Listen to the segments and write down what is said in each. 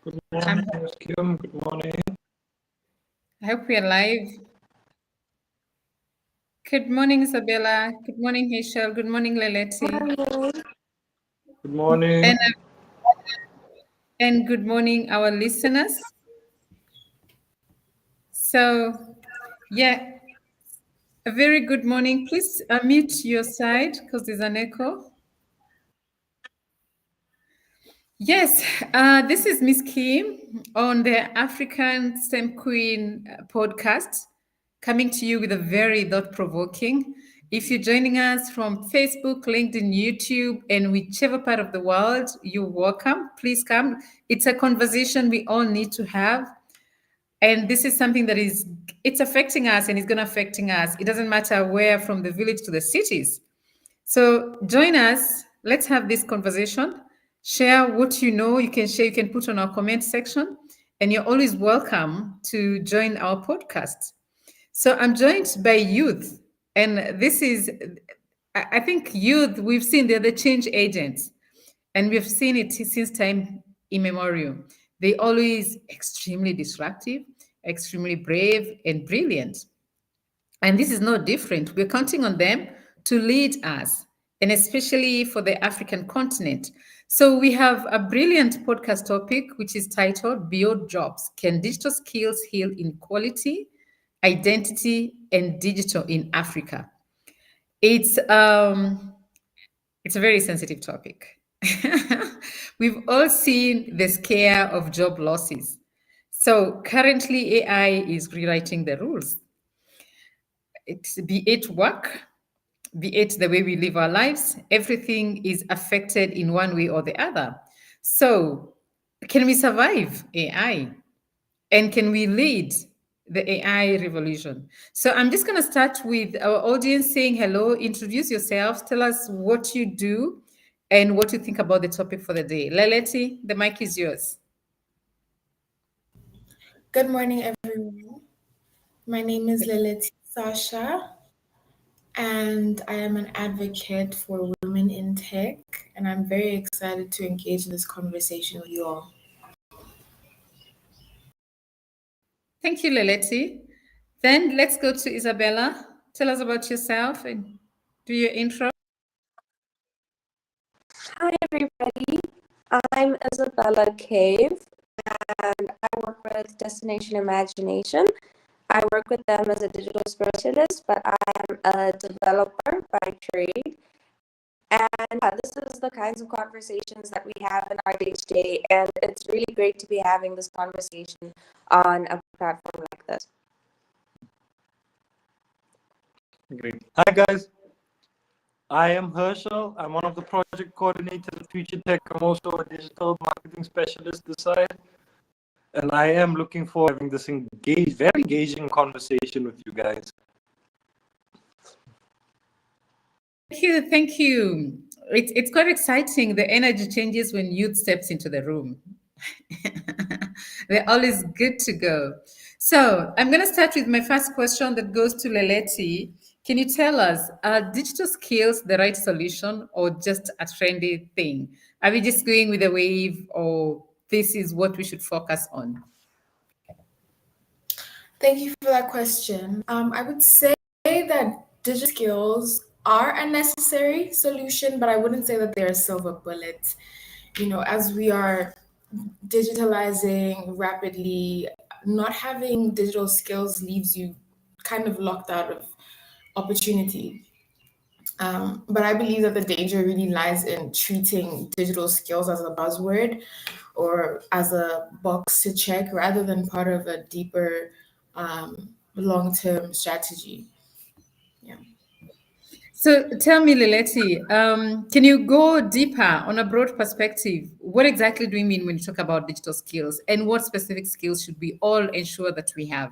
Good morning, Ms. Kim. Good morning. I hope we are live. Good morning, Isabella. Good morning, Heshel. Good morning, Leleti. Good morning. And good morning, our listeners. So, yeah, a very good morning. Please unmute your side because there's an echo. Yes, this is Miss Kim on the African STEM Queen podcast, coming to you with a very thought-provoking. If you're joining us from Facebook, LinkedIn, YouTube, and whichever part of the world, you're welcome. Please come. It's a conversation we all need to have. And this is something that it's affecting us and it's going to affecting us. It doesn't matter where, from the village to the cities. So join us. Let's have this conversation. Share what you know. You can share, you can put on our comment section. And you're always welcome to join our podcast. So I'm joined by youth. And this is, I think youth, we've seen they're the change agents. And we've seen it since time immemorial. They always extremely disruptive, extremely brave, and brilliant. And this is no different. We're counting on them to lead us, and especially for the African continent. So we have a brilliant podcast topic, which is titled Beyond Jobs: Can Digital Skills Heal Inequality, Identity, and Digital in Africa? It's a very sensitive topic. We've all seen the scare of job losses. So currently, AI is rewriting the rules. Be it work, be it the way we live our lives, everything is affected in one way or the other. So, can we survive AI? And can we lead the AI revolution? So, I'm just going to start with our audience saying hello, introduce yourselves, tell us what you do and what you think about the topic for the day. Leleti, the mic is yours. Good morning, everyone. My name is Lilith Sasha, and I am an advocate for women in tech, and I'm very excited to engage in this conversation with you all. Thank you, Leleti. Then let's go to Isabella. Tell us about yourself and do your intro. Hi, everybody. I'm Isabella Cave, and I work with Destination Imagination. I work with them as a digital specialist, but I am a developer by trade. And this is the kinds of conversations that we have in our day-to-day, and it's really great to be having this conversation on a platform like this. Great. Hi, guys. I am Herschel. I'm one of the project coordinators at Future Tech. I'm also a digital marketing specialist this side. And I am looking forward to having this very engaging conversation with you guys. Thank you. It's quite exciting. The energy changes when youth steps into the room. They're always good to go. So I'm going to start with my first question that goes to Leleti. Can you tell us, are digital skills the right solution or just a trendy thing? Are we just going with the wave, or this is what we should focus on? Thank you for that question. I would say that digital skills are a necessary solution, but I wouldn't say that they're a silver bullet. You know, as we are digitalizing rapidly, not having digital skills leaves you kind of locked out of opportunity. But I believe that the danger really lies in treating digital skills as a buzzword or as a box to check rather than part of a deeper long-term strategy. Yeah. So tell me, Leleti, can you go deeper on a broad perspective? What exactly do you mean when you talk about digital skills, and what specific skills should we all ensure that we have?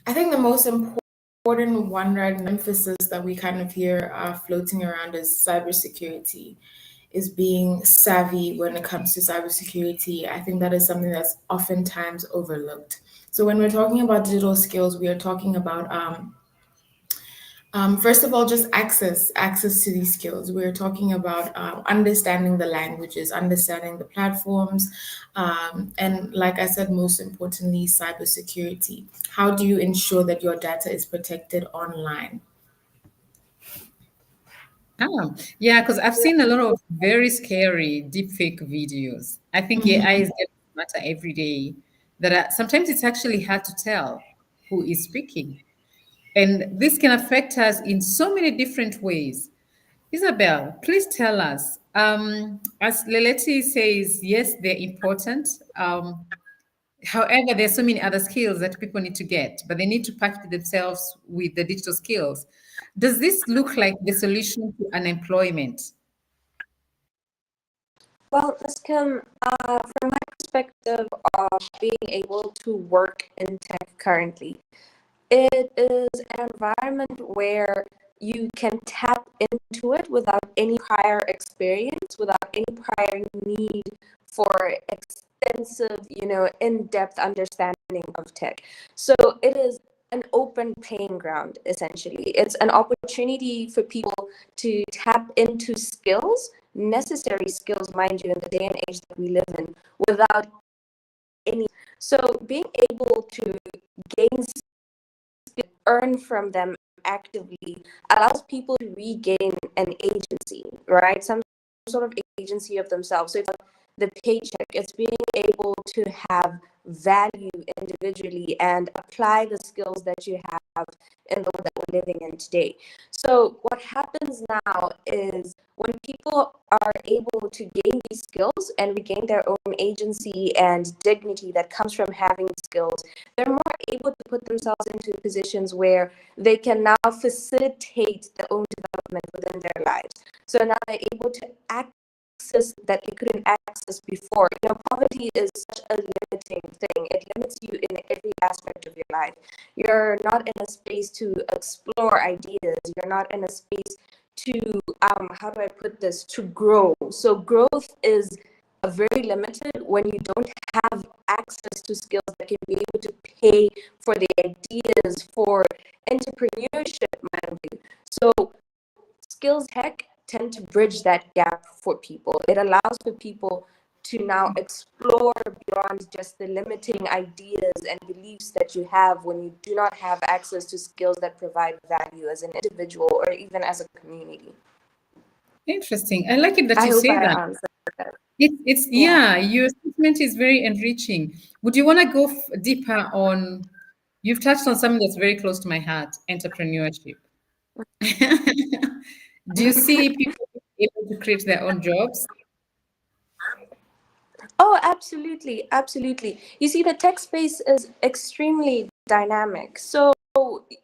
I think the most important one, right, and emphasis that we kind of hear floating around is cybersecurity, is being savvy when it comes to cybersecurity. I think that is something that's oftentimes overlooked. So when we're talking about digital skills, we are talking about First of all, just access to these skills. We're talking about understanding the languages, understanding the platforms, and like I said, most importantly, cybersecurity. How do you ensure that your data is protected online? Yeah, because I've seen a lot of very scary deepfake videos. I think AI is getting smarter every day. Sometimes it's actually hard to tell who is speaking. And this can affect us in so many different ways. Isabel, please tell us. As Leleti says, yes, they're important. However, there's so many other skills that people need to get, but they need to package themselves with the digital skills. Does this look like the solution to unemployment? Well, this can, from my perspective of being able to work in tech currently, it is an environment where you can tap into it without any prior experience, without any prior need for extensive, in-depth understanding of tech. So it is an open playing ground, essentially. It's an opportunity for people to tap into skills, necessary skills, mind you, in the day and age that we live in, without any. So being able to gain, earn from them actively allows people to regain an agency, right? Some sort of agency of themselves. So it's like the paycheck, it's being able to have value individually and apply the skills that you have in the world that we're living in today. So what happens now is when people are able to gain these skills and regain their own agency and dignity that comes from having skills, they're more able to put themselves into positions where they can now facilitate their own development within their lives. So now they're able to access that they couldn't access before. Poverty is such a limiting thing. It limits you in every aspect of your life. You're not in a space to explore ideas. You're not in a space to, how do I put this, to grow. So growth is very limited when you don't have access to skills that can be able to pay for the ideas, for entrepreneurship, mind you. So skills tech tend to bridge that gap for people. It allows for people to now explore beyond just the limiting ideas and beliefs that you have when you do not have access to skills that provide value as an individual or even as a community. Interesting. I like it that I you hope say I that. answered that. Yeah, your statement is very enriching. Would you want to go deeper on? You've touched on something that's very close to my heart, entrepreneurship. Do you see people able to create their own jobs? Oh, absolutely, absolutely. You see, the tech space is extremely dynamic. So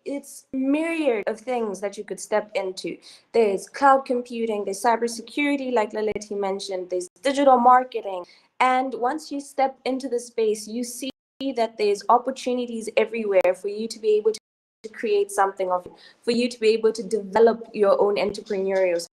it's myriad of things that you could step into. There's cloud computing, there's cybersecurity, like Laleti mentioned, there's digital marketing. And once you step into the space, you see that there's opportunities everywhere for you to be able to create something of, for you to be able to develop your own entrepreneurial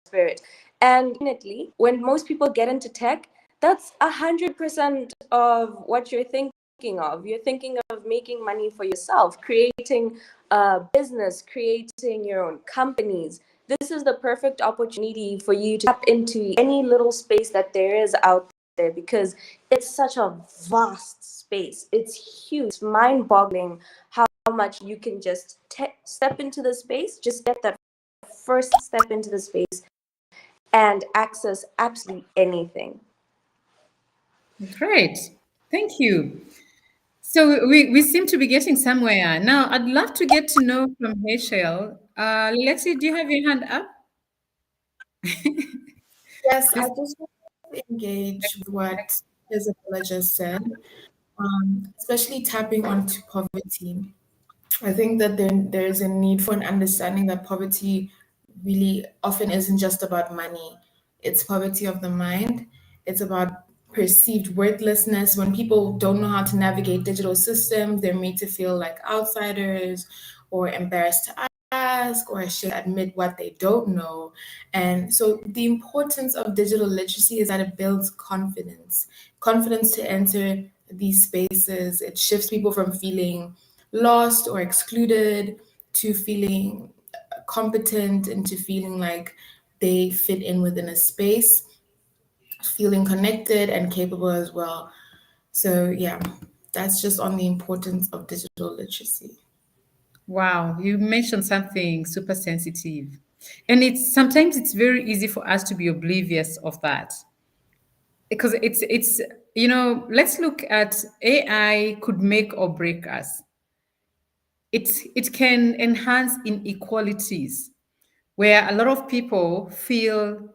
spirit. And definitely, when most people get into tech, that's 100% of what you're thinking of. You're thinking of making money for yourself, creating a business, creating your own companies. This is the perfect opportunity for you to tap into any little space that there is out there, because it's such a vast space. It's huge. It's mind-boggling how much you can just step into the space, just get that first step into the space and access absolutely anything. Great. Thank you. So we seem to be getting somewhere. Now, I'd love to get to know from Rachel. Lexi, do you have your hand up? Yes, I Please. just want to engage with what Isabella just said, especially tapping onto poverty. I think that there is a need for an understanding that poverty really often isn't just about money. It's poverty of the mind. It's about perceived worthlessness. When people don't know how to navigate digital systems, they're made to feel like outsiders or embarrassed to ask or ashamed to admit what they don't know. And so the importance of digital literacy is that it builds confidence to enter these spaces. It shifts people from feeling lost or excluded to feeling competent, into feeling like they fit in within a space, feeling connected and capable as well. So yeah, that's just on the importance of digital literacy. Wow, you mentioned something super sensitive. And it's sometimes it's very easy for us to be oblivious of that. Because it's let's look at AI could make or break us. It can enhance inequalities where a lot of people feel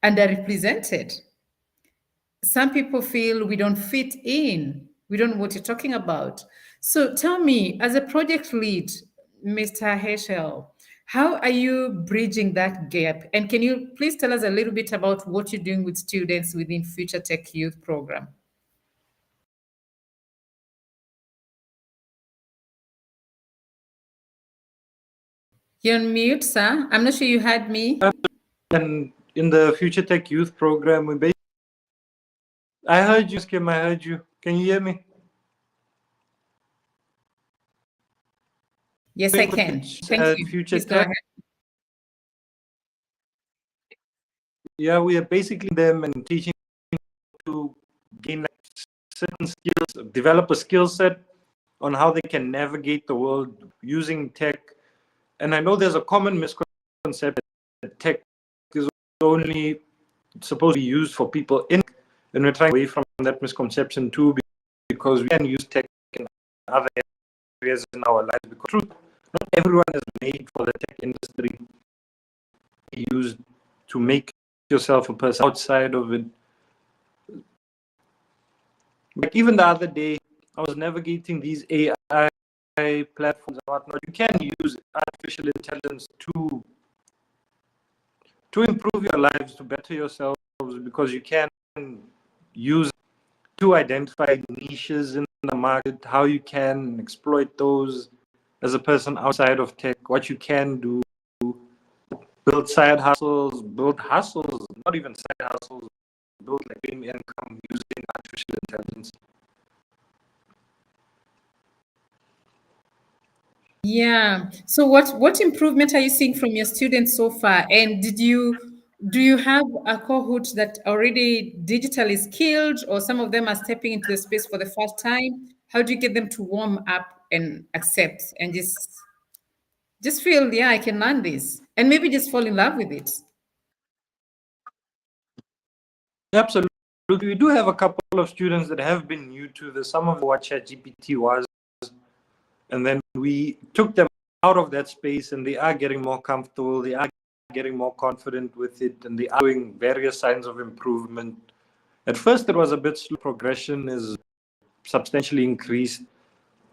underrepresented. Some people feel we don't fit in. We don't know what you're talking about. So tell me, as a project lead, Mr. Heschel, how are you bridging that gap? And can you please tell us a little bit about what you're doing with students within Future Tech Youth Program? You're on mute, sir. I'm not sure you heard me. And in the Future Tech Youth Program, I heard you, Kim. I heard you. Can you hear me? Yes, I can. Thank you. Future Please go Tech. ahead. Yeah, we are basically them and teaching to gain certain skills, develop a skill set on how they can navigate the world using tech. And I know there's a common misconception that tech is only supposed to be used for people in, and we're trying away from that misconception too, because we can use tech in other areas in our lives. Because truth, not everyone is made for the tech industry. Used to make yourself a person outside of it. Like even the other day, I was navigating these AI platforms and whatnot. You can use artificial intelligence to improve your lives, to better yourselves, because you can use to identify niches in the market, how you can exploit those as a person outside of tech, what you can do, build side hustles, not even side hustles, build like income using artificial intelligence. Yeah. So what improvement are you seeing from your students so far? And do you have a cohort that already digitally skilled, or some of them are stepping into the space for the first time? How do you get them to warm up and accept and just feel, yeah, I can learn this, and maybe just fall in love with it? Absolutely. We do have a couple of students that have been new to this. Some of what ChatGPT was, and then we took them out of that space, and they are getting more comfortable. They are getting more confident with it, and they are doing various signs of improvement. At first, it was a bit slow. Progression is substantially increased.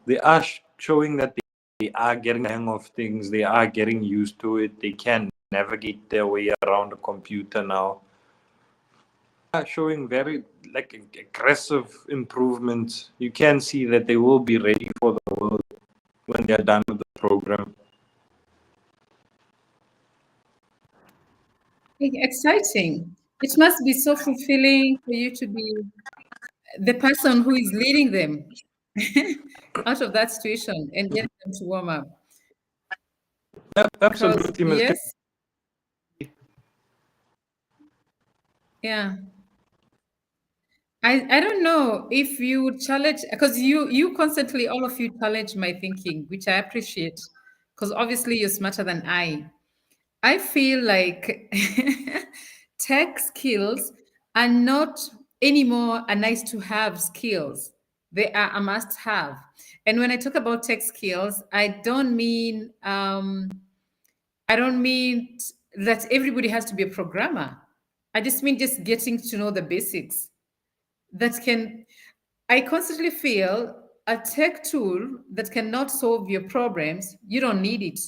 They are showing that they are getting the hang of things. They are getting used to it. They can navigate their way around a computer now. Are showing very aggressive improvements. You can see that they will be ready for the world when they're done with the program. Exciting. It must be so fulfilling for you to be the person who is leading them out of that situation and getting them to warm up. Absolutely, Ms. Yes, yeah. I don't know if you would challenge, because you constantly, all of you challenge my thinking, which I appreciate, because obviously you're smarter than I. I feel like tech skills are not anymore a nice to have skills. They are a must have. And when I talk about tech skills, I don't mean that everybody has to be a programmer. I just mean just getting to know the basics that can. I constantly feel a tech tool that cannot solve your problems, you don't need it.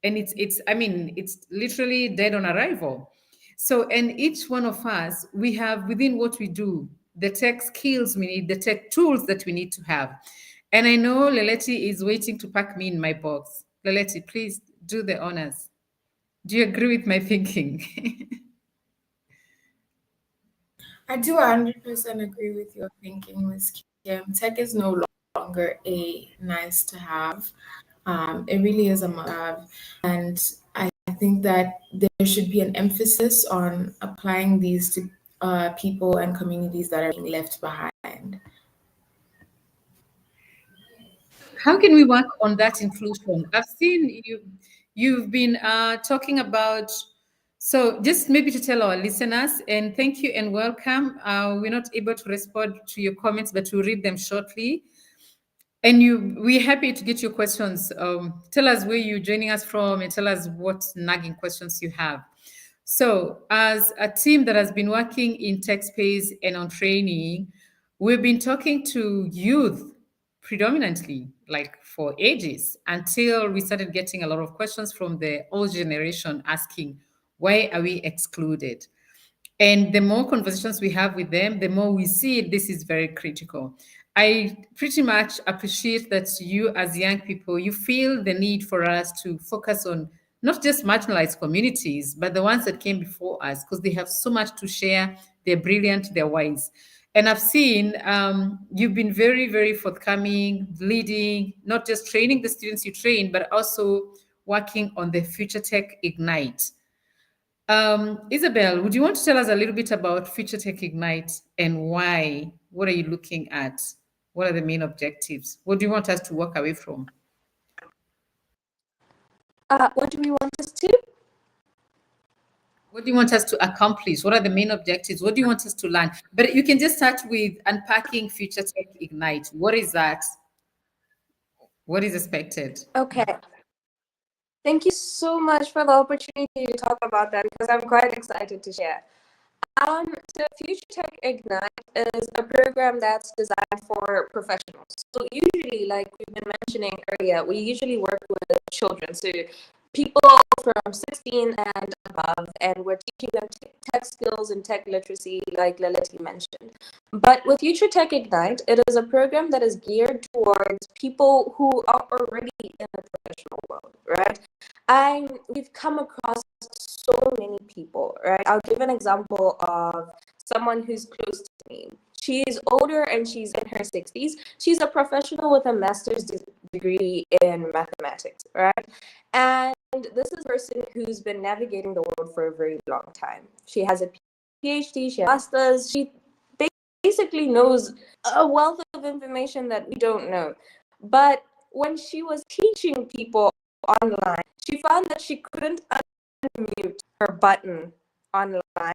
And it's literally dead on arrival. So, and each one of us, we have within what we do, the tech skills we need, the tech tools that we need to have. And I know Leleti is waiting to pack me in my box. Leleti, please do the honors. Do you agree with my thinking? I do 100% agree with your thinking, Ms. Kim. Tech is no longer a nice to have. It really is a must have. And think that there should be an emphasis on applying these to people and communities that are being left behind. How can we work on that inclusion? I've seen you've been talking about, so just maybe to tell our listeners, and thank you and welcome. We're not able to respond to your comments, but we'll read them shortly. And we're happy to get your questions. Tell us where you're joining us from and tell us what nagging questions you have. So, as a team that has been working in tech space and on training, we've been talking to youth predominantly, like for ages, until we started getting a lot of questions from the old generation asking, why are we excluded? And the more conversations we have with them, the more we see this is very critical. I pretty much appreciate that you, as young people, you feel the need for us to focus on not just marginalized communities, but the ones that came before us, because they have so much to share. They're brilliant, they're wise. And I've seen you've been very, very forthcoming, leading, not just training the students you train, but also working on the Future Tech Ignite. Isabel, would you want to tell us a little bit about Future Tech Ignite and why? What are you looking at? What are the main objectives? What do you want us to walk away from? What do we want us to? What do you want us to accomplish? What are the main objectives? What do you want us to learn? But you can just start with unpacking Future Tech Ignite. What is that? What is expected? Okay. Thank you so much for the opportunity to talk about that because I'm quite excited to share. So Future Tech Ignite is a program that's designed for professionals. So usually, like we've been mentioning earlier, we usually work with children. So people from 16 and above, and we're teaching them tech skills and tech literacy, like Lilith mentioned. But with Future Tech Ignite, it is a program that is geared towards people who are already in the professional world, right? We've come across so many people, right? I'll give an example of someone who's close to me. She's older and she's in her 60s. She's a professional with a master's degree in mathematics, right? And this is a person who's been navigating the world for a very long time. She has a PhD, she has a master's, she basically knows a wealth of information that we don't know. But when she was teaching people online, she found that she couldn't unmute her button online,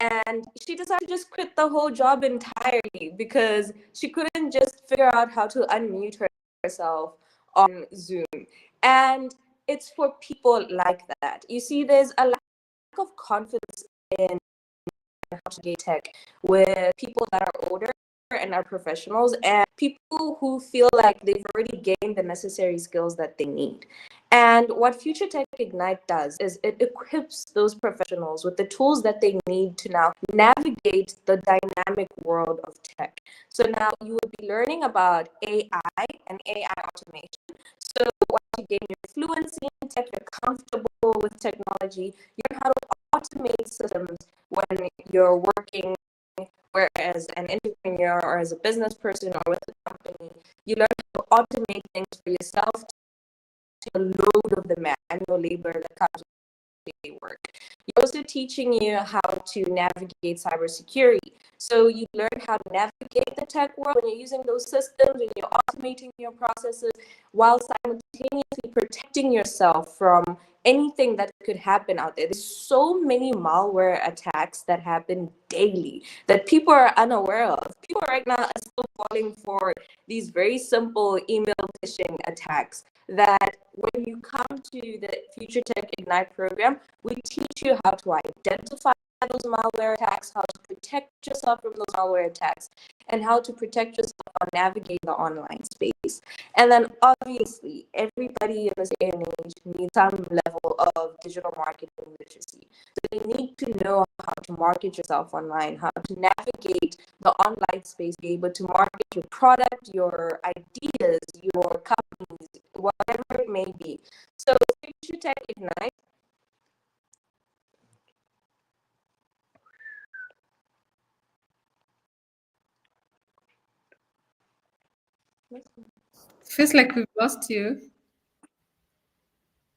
and she decided to just quit the whole job entirely because she couldn't just figure out how to unmute herself on Zoom. And it's for people like that. You see, there's a lack of confidence in how to get tech with people that are older and are professionals and people who feel like they've already gained the necessary skills that they need. And what Future Tech Ignite does is it equips those professionals with the tools that they need to now navigate the dynamic world of tech. So now you will be learning about AI and AI automation. So once you gain your fluency in tech, you're comfortable with technology, you learn how to automate systems when you're working as an entrepreneur or as a business person or with a company. You learn how to automate things for yourself to the load of the manual labor that comes with daily work. You're also teaching you how to navigate cybersecurity. So you learn how to navigate the tech world when you're using those systems and you're automating your processes while simultaneously protecting yourself from anything that could happen out there. There's so many malware attacks that happen daily that people are unaware of. People right now are still falling for these very simple email phishing attacks that when you come to the Future Tech Ignite program, we teach you how to identify those malware attacks, how to protect yourself from those malware attacks, and how to protect yourself or navigate the online space. And then obviously, everybody in this day and age needs some level of digital marketing literacy. So you need to know how to market yourself online, how to navigate the online space, be able to market your product, your ideas, your companies, whatever it may be. So Future Tech Ignite Feels like we've lost you.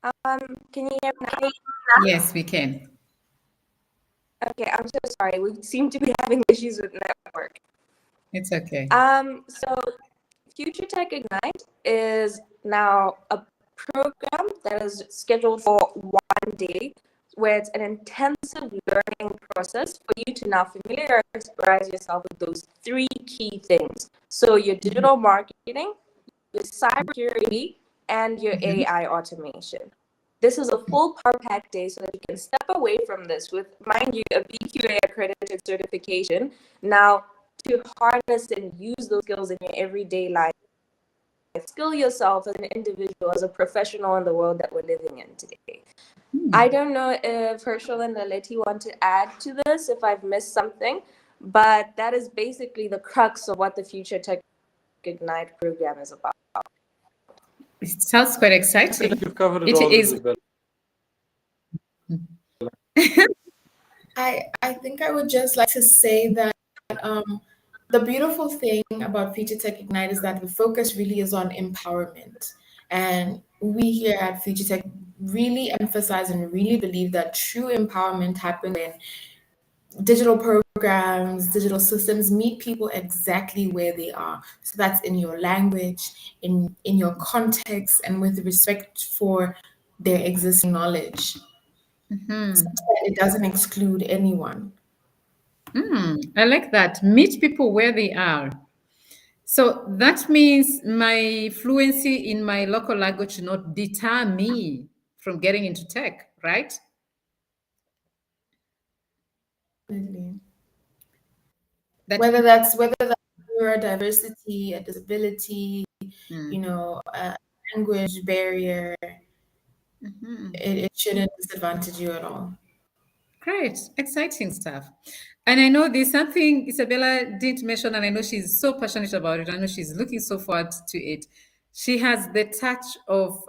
Can you hear me now? Yes, we can. Okay, I'm so sorry. We seem to be having issues with network. It's okay. So Future Tech Ignite is now a program that is scheduled for 1 day, where it's an intensive learning process for you to now familiarize yourself with those three key things. So your digital marketing, your cybersecurity, and your AI automation. This is a full power pack day so that you can step away from this with, mind you, a BQA accredited certification now to harness and use those skills in your everyday life. Skill yourself as an individual, as a professional in the world that we're living in today. I don't know if Herschel and Naleti want to add to this, if I've missed something, but that is basically the crux of what the Future Tech Ignite program is about. It sounds quite I exciting. feel like you've covered it It all, is. Isabel. I think I would just like to say that the beautiful thing about Future Tech Ignite is that the focus really is on empowerment. And we here at Future Tech really emphasize and really believe that true empowerment happens when digital programs, digital systems meet people exactly where they are. So that's in your language, in your context, and with respect for their existing knowledge. Such that it doesn't exclude anyone. I like that. Meet people where they are. So that means my fluency in my local language should not deter me from getting into tech, right? Definitely. That Whether that's neurodiversity, a disability, Mm. a language barrier, it shouldn't disadvantage you at all. Great, exciting stuff. And I know there's something Isabella didn't mention, and I know she's so passionate about it. I know she's looking so forward to it. She has the touch of,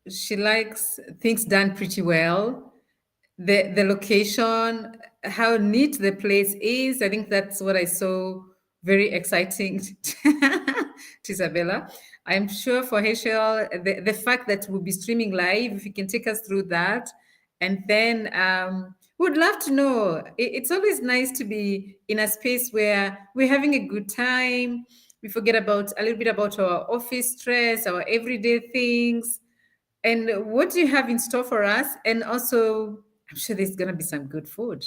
she likes things done pretty well. The location, how neat the place is. I think that's what I saw very exciting to Isabella. I'm sure for Herschel, the fact that we'll be streaming live, if you can take us through that. And then would love to know. It's always nice to be in a space where we're having a good time. We forget about a little bit about our office stress, our everyday things. And what do you have in store for us? And also, I'm sure there's going to be some good food.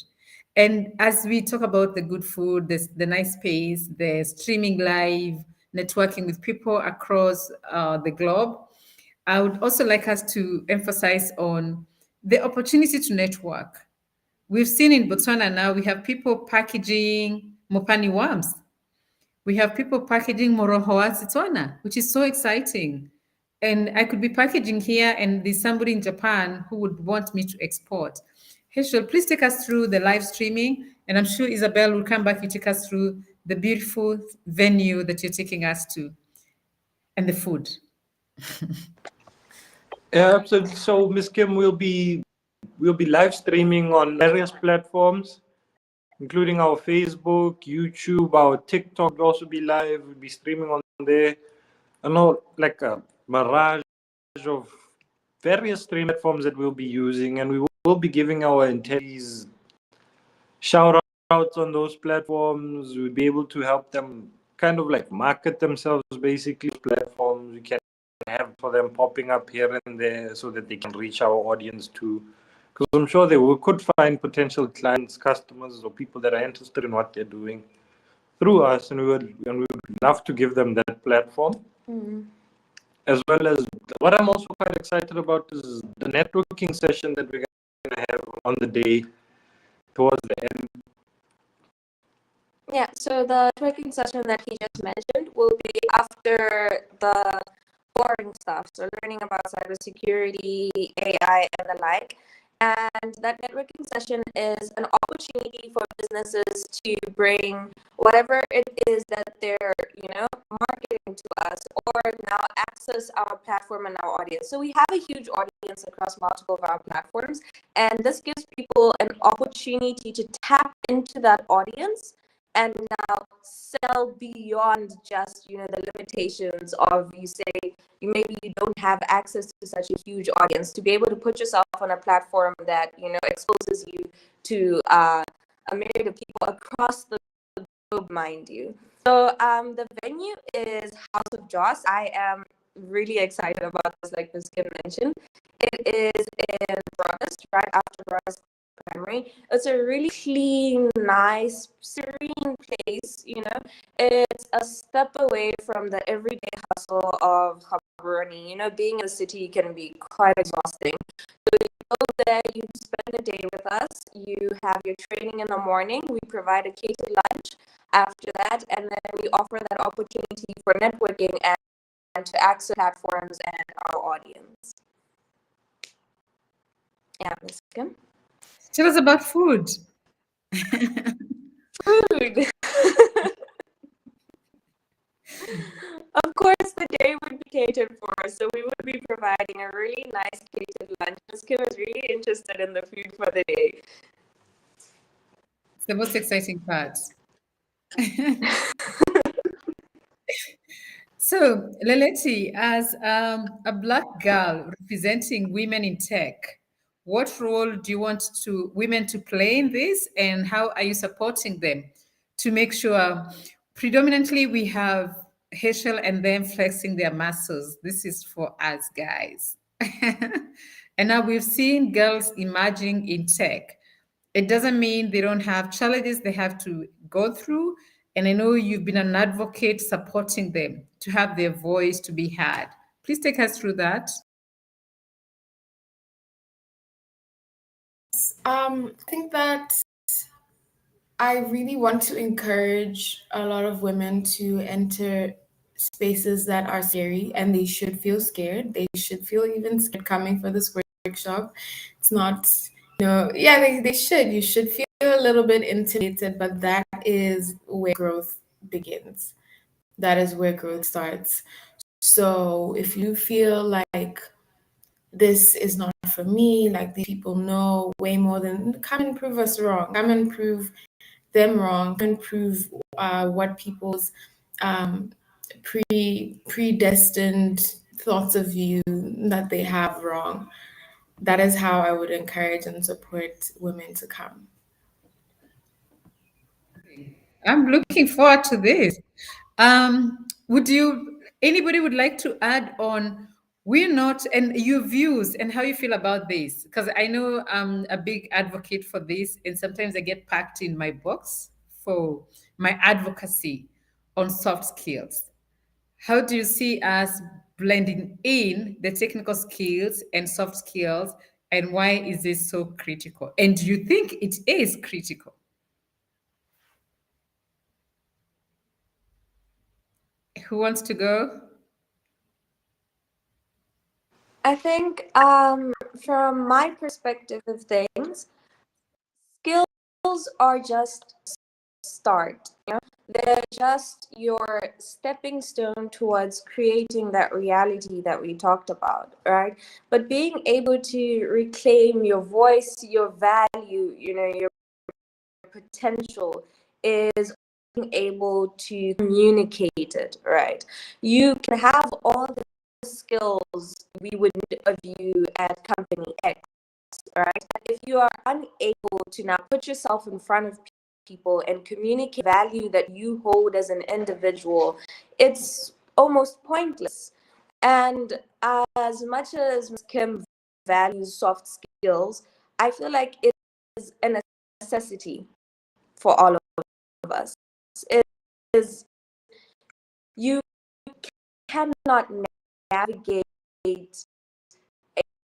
And as we talk about the good food, the nice space, the streaming live, networking with people across the globe, I would also like us to emphasize on the opportunity to network. We've seen in Botswana now, we have people packaging mopani worms. We have people packaging moroho wa Setswana, which is so exciting. And I could be packaging here, and there's somebody in Japan who would want me to export. Herschel, please take us through the live streaming, and I'm sure Isabel will come back and take us through the beautiful venue that you're taking us to and the food. Yeah, absolutely. So, Miss Kim, we'll be live streaming on various platforms, including our Facebook, YouTube, our TikTok will also be live. We'll be streaming on there. I know, like a barrage of various stream platforms that we'll be using, and we will be giving our attendees shout outs on those platforms. We'll be able to help them kind of like market themselves, basically. Platforms we can have for them popping up here and there so that they can reach our audience too. Because I'm sure they could find potential clients, customers, or people that are interested in what they're doing through us, and we would love to give them that platform. As well as what I'm also quite excited about is the networking session that we're going to have on the day towards the end. Yeah, so the networking session that he just mentioned will be after the boring stuff. So learning about cybersecurity, AI, and the like. And that networking session is an opportunity for businesses to bring whatever it is that they're, marketing to us, or now access our platform and our audience. So we have a huge audience across multiple of our platforms, and this gives people an opportunity to tap into that audience and now sell beyond just, the limitations of, you say maybe you don't have access to such a huge audience, to be able to put yourself on a platform that, exposes you to a myriad of people across the globe, mind you. So the venue is House of Joss. I am really excited about this, like Ms. Kim mentioned. It is in Broadus, right after Broadus Primary. It's a really clean, nice, serene place, It's a step away from the everyday hustle of Gaborone. Being in the city can be quite exhausting. So you go there, you spend a day with us, you have your training in the morning, we provide a catered lunch after that, and then we offer that opportunity for networking and to access platforms and our audience. Yeah, Ms. Kim? Tell us about food. Food. Of course, the day would be catered for us, so we would be providing a really nice catered lunch. Ms. Kim is really interested in the food for the day. It's the most exciting part. So, Leleti, as a Black girl representing women in tech, what role do you want women to play in this, and how are you supporting them to make sure predominantly we have Heschel and them flexing their muscles? This is for us guys. And now we've seen girls emerging in tech. It doesn't mean they don't have challenges they have to go through. And I know you've been an advocate supporting them to have their voice to be heard. Please take us through that. I think that I really want to encourage a lot of women to enter spaces that are scary, and they should feel scared. They should feel even scared coming for this workshop. It's not, yeah, they should. You should feel a little bit intimidated, but that is where growth begins. That is where growth starts. So if you feel like this is not for me, like these people know way more than, come and prove us wrong, come and prove them wrong, come and prove what people's predestined thoughts of you that they have wrong. That is how I would encourage and support women to come. I'm looking forward to this. Anybody would like to add on, we're not, and your views and how you feel about this? Because I know I'm a big advocate for this, and sometimes I get packed in my box for my advocacy on soft skills. How do you see us blending in the technical skills and soft skills, and why is this so critical? And do you think it is critical? Who wants to go? I think from my perspective of things, skills are just start. They're just your stepping stone towards creating that reality that we talked about, right? But being able to reclaim your voice, your value, your potential is being able to communicate it, right? You can have all the skills we would need of you at company X, right? But if you are unable to now put yourself in front of people and communicate value that you hold as an individual, it's almost pointless. And as much as Ms. Kim values soft skills, I feel like it is a necessity for all of us. It is, you cannot navigate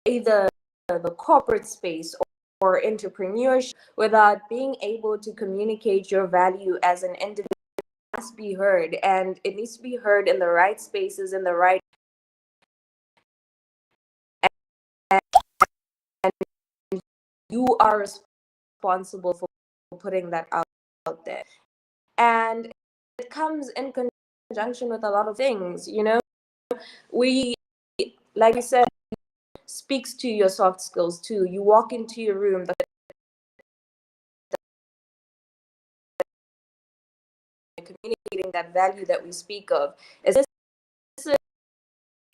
either the corporate space or entrepreneurship without being able to communicate your value as an individual. It must be heard, and it needs to be heard in the right spaces, in the right, and you are responsible for putting that out there. And it comes in conjunction with a lot of things, we, like I said, speaks to your soft skills too. You walk into your room, the and communicating that value that we speak of. This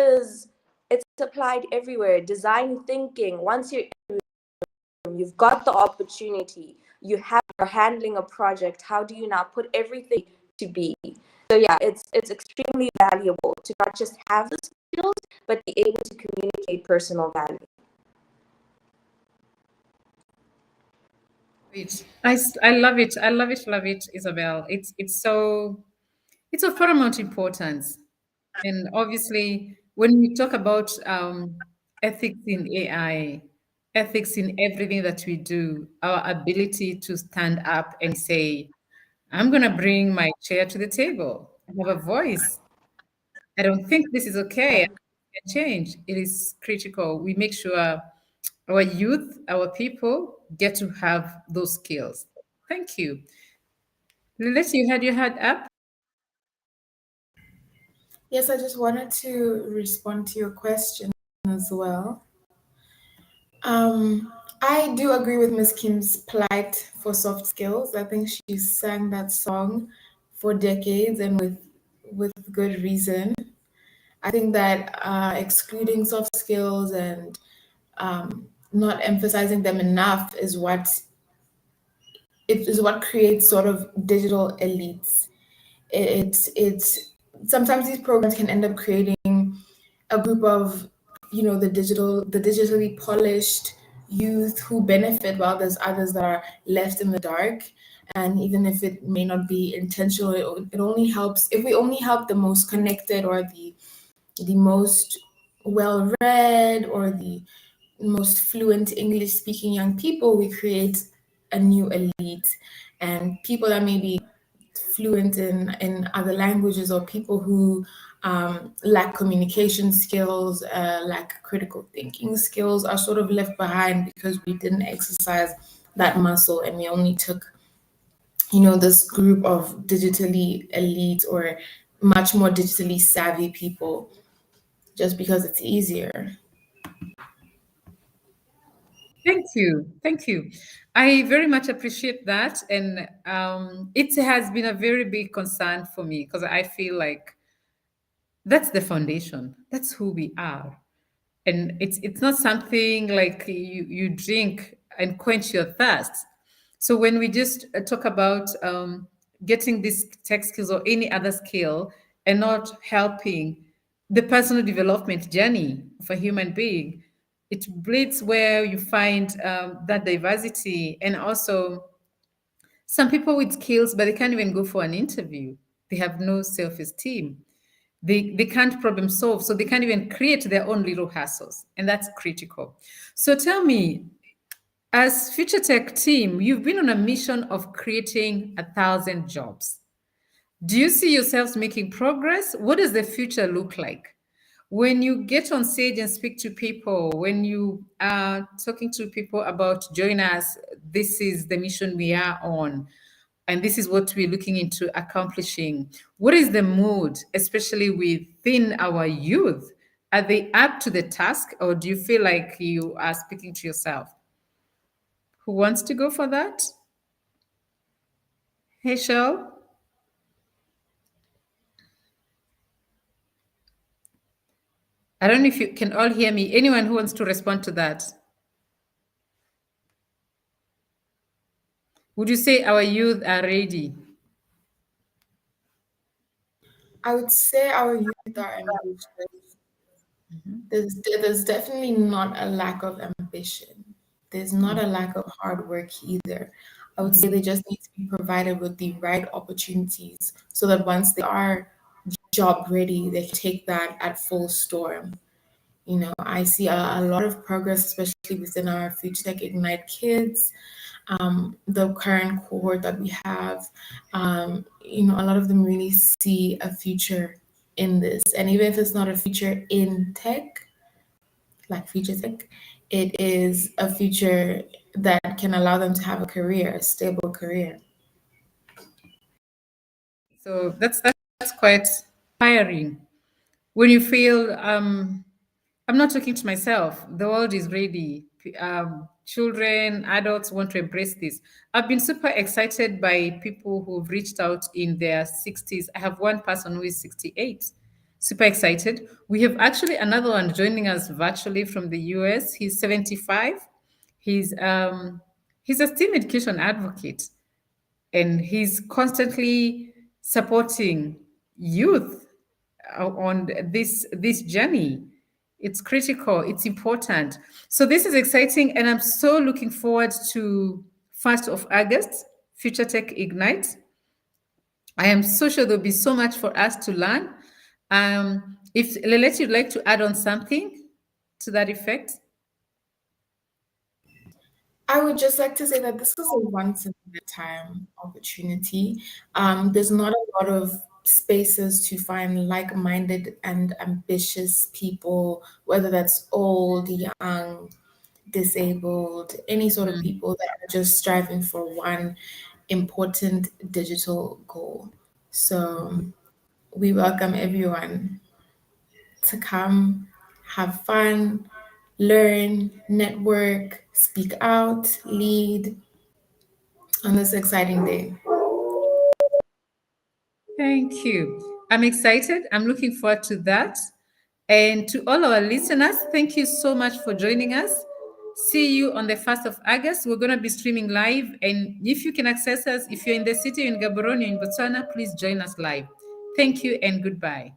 is it's applied everywhere. Design thinking. Once you've got the opportunity, you're handling a project. How do you now put everything to be? So yeah, it's extremely valuable to not just have the skills, but be able to communicate personal value. I love it. I love it. Love it, Isabel. It's of paramount importance. And obviously, when we talk about ethics in AI, ethics in everything that we do, our ability to stand up and say, I'm going to bring my chair to the table. I have a voice. I don't think this is okay. I can change. It is critical. We make sure our youth, our people get to have those skills. Thank you. Lilith, you had your hand up. Yes, I just wanted to respond to your question as well. I do agree with Miss Kim's plight for soft skills. I think she sang that song for decades and with good reason. I think that excluding soft skills and not emphasizing them enough is what creates sort of digital elites. It's sometimes these programs can end up creating a group of the digitally polished youth who benefit while there's others that are left in the dark. And even if it may not be intentional, it only helps if we only help the most connected or the most well read or the most fluent English speaking young people. We create a new elite, and people that may be fluent in other languages or people who lack communication skills, lack critical thinking skills are sort of left behind because we didn't exercise that muscle and we only took this group of digitally elite or much more digitally savvy people just because it's easier. Thank you. Thank you. I very much appreciate that. And it has been a very big concern for me because I feel like that's the foundation. That's who we are. And it's not something like you drink and quench your thirst. So when we just talk about getting these tech skills or any other skill and not helping the personal development journey of a human being, it bleeds where you find that diversity. And also some people with skills, but they can't even go for an interview. They have no self-esteem. They can't problem solve, so they can't even create their own little hustles, and that's critical. So tell me, as Future Tech team, you've been on a mission of creating 1,000 jobs. Do you see yourselves making progress? What does the future look like? When you get on stage and speak to people, when you are talking to people about join us, this is the mission we are on, and this is what we're looking into accomplishing. What is the mood, especially within our youth? Are they up to the task, or do you feel like you are speaking to yourself? Who wants to go for that? Hey, Shell. I don't know if you can all hear me. Anyone who wants to respond to that? Would you say our youth are ready? I would say our youth are ambitious. There's definitely not a lack of ambition. There's not a lack of hard work either. I would say they just need to be provided with the right opportunities so that once they are job ready, they can take that at full storm. I see a lot of progress, especially within our Future Tech Ignite kids, the current cohort that we have. A lot of them really see a future in this. And even if it's not a future in tech, like Future Tech, it is a future that can allow them to have a career, a stable career. So that's quite tiring. When you feel I'm not talking to myself, the world is ready, children, adults want to embrace this. I've been super excited by people who've reached out in their 60s. I have one person who is 68. Super excited. We have actually another one joining us virtually from the US. He's 75. He's a STEAM education advocate, and he's constantly supporting youth on this journey. It's critical, it's important. So this is exciting, and I'm so looking forward to 1st of August, Future Tech Ignite. I am so sure there'll be so much for us to learn. If Lelet, you'd like to add on something to that effect? I would just like to say that this is a once in a lifetime opportunity. There's not a lot of spaces to find like-minded and ambitious people, whether that's old, young, disabled, any sort of people that are just striving for one important digital goal. So we welcome everyone to come, have fun, learn, network, speak out, lead on this exciting day. Thank you. I'm excited. I'm looking forward to that. And to all our listeners, thank you so much for joining us. See you on the 1st of August. We're going to be streaming live. And if you can access us, if you're in the city in Gaborone, in Botswana, please join us live. Thank you and goodbye.